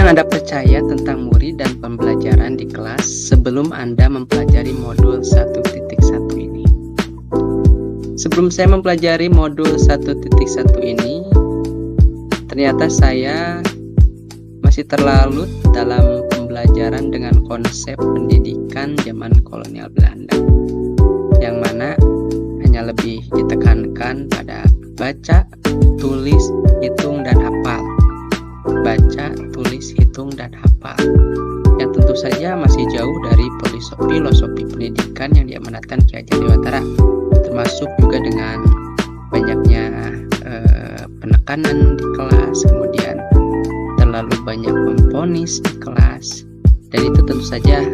yang Anda percaya tentang murid dan pembelajaran di kelas sebelum Anda mempelajari modul 1.1 ini? Sebelum saya mempelajari modul 1.1 ini, ternyata saya masih terlalu dalam pembelajaran dengan konsep pendidikan zaman kolonial Belanda, yang mana hanya lebih ditekankan pada baca, tulis, hitung, dan hafal. Baca, tulis, hitung, dan hafal, yang tentu saja masih jauh dari filosofi pendidikan yang diamanatkan Ki Hajar Dewantara, termasuk juga dengan banyaknya penekanan di kelas, kemudian terlalu banyak memvonis di kelas, dan itu tentu saja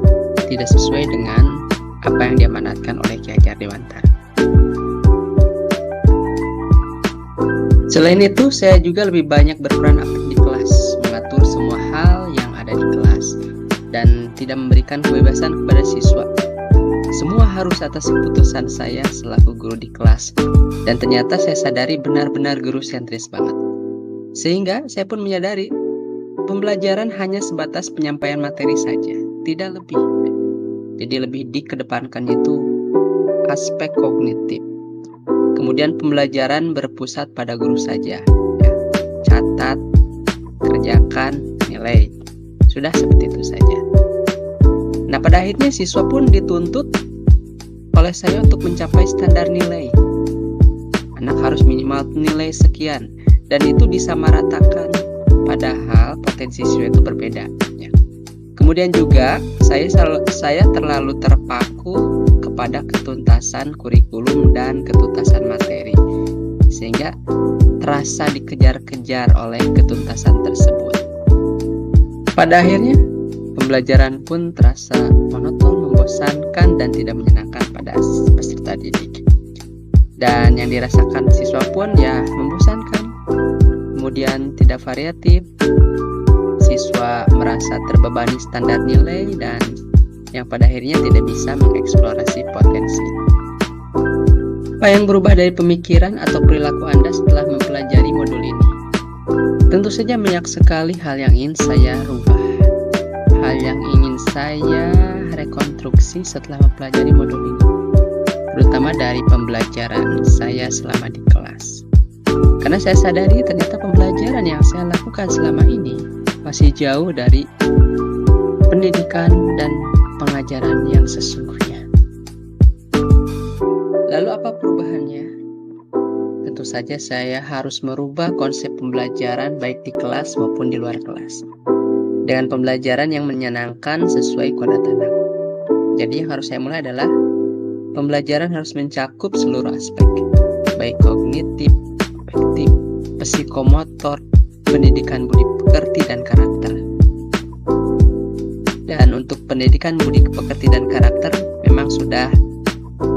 tidak sesuai dengan apa yang diamanatkan oleh Ki Hajar Dewantara. Selain itu, saya juga lebih banyak berperan aktif di kelas, mengatur semua hal yang ada di kelas, dan tidak memberikan kebebasan kepada siswa. Semua harus atas keputusan saya selaku guru di kelas, dan ternyata saya sadari benar-benar guru sentris banget. Sehingga saya pun menyadari pembelajaran hanya sebatas penyampaian materi saja, tidak lebih. Jadi lebih dikedepankan itu aspek kognitif. Kemudian pembelajaran berpusat pada guru saja, ya. Catat, kerjakan, nilai. Sudah seperti itu saja. Nah, pada akhirnya siswa pun dituntut oleh saya untuk mencapai standar nilai. Anak harus minimal nilai sekian, dan itu disamaratakan, padahal potensi siswa itu berbeda, ya. Kemudian juga saya terlalu terpaku kepada ketuntasan kurikulum dan ketuntasan materi, sehingga terasa dikejar-kejar oleh ketuntasan tersebut. Pada akhirnya pembelajaran pun terasa monoton, membosankan, dan tidak menyenangkan pada peserta didik. Dan yang dirasakan siswa pun ya membosankan, kemudian tidak variatif. Siswa merasa terbebani standar nilai, dan yang pada akhirnya tidak bisa mengeksplorasi potensi. Apa yang berubah dari pemikiran atau perilaku Anda setelah mempelajari modul ini? Tentu saja banyak sekali hal yang ingin saya rubah, hal yang ingin saya rekonstruksi setelah mempelajari modul ini, terutama dari pembelajaran saya selama di kelas. Karena saya sadari ternyata pembelajaran yang saya lakukan selama ini masih jauh dari pendidikan dan pengajaran yang sesungguhnya. Lalu apa perubahannya? Tentu saja saya harus merubah konsep pembelajaran baik di kelas maupun di luar kelas, dengan pembelajaran yang menyenangkan sesuai kodrat anak. Jadi yang harus saya mulai adalah pembelajaran harus mencakup seluruh aspek, baik kognitif, afektif, psikomotor, pendidikan budi pekerti, dan karakter. Dan untuk pendidikan budi pekerti dan karakter memang sudah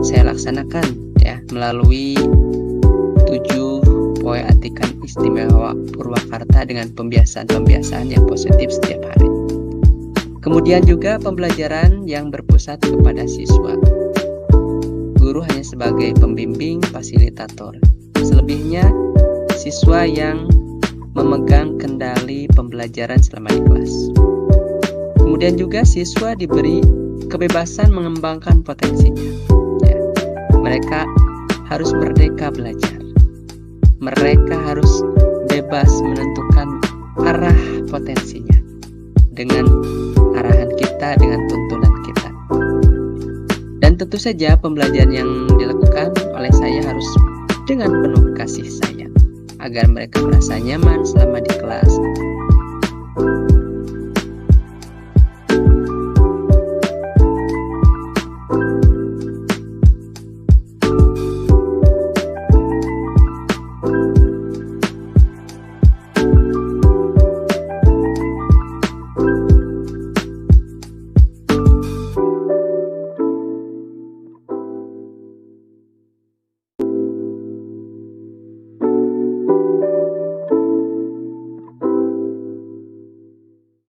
saya laksanakan, ya, melalui 7 poin atikan istimewa Purwakarta dengan pembiasaan-pembiasaan yang positif setiap hari. Kemudian juga pembelajaran yang berpusat kepada siswa. Guru hanya sebagai pembimbing, fasilitator. Selebihnya siswa yang memegang kendali pembelajaran selama di kelas. Kemudian juga siswa diberi kebebasan mengembangkan potensinya, ya. Mereka harus merdeka belajar. Mereka harus bebas menentukan arah potensinya dengan arahan kita, dengan tuntunan kita. Dan tentu saja pembelajaran yang dilakukan oleh saya harus dengan penuh kasih sayang, agar mereka merasa nyaman selama di kelas,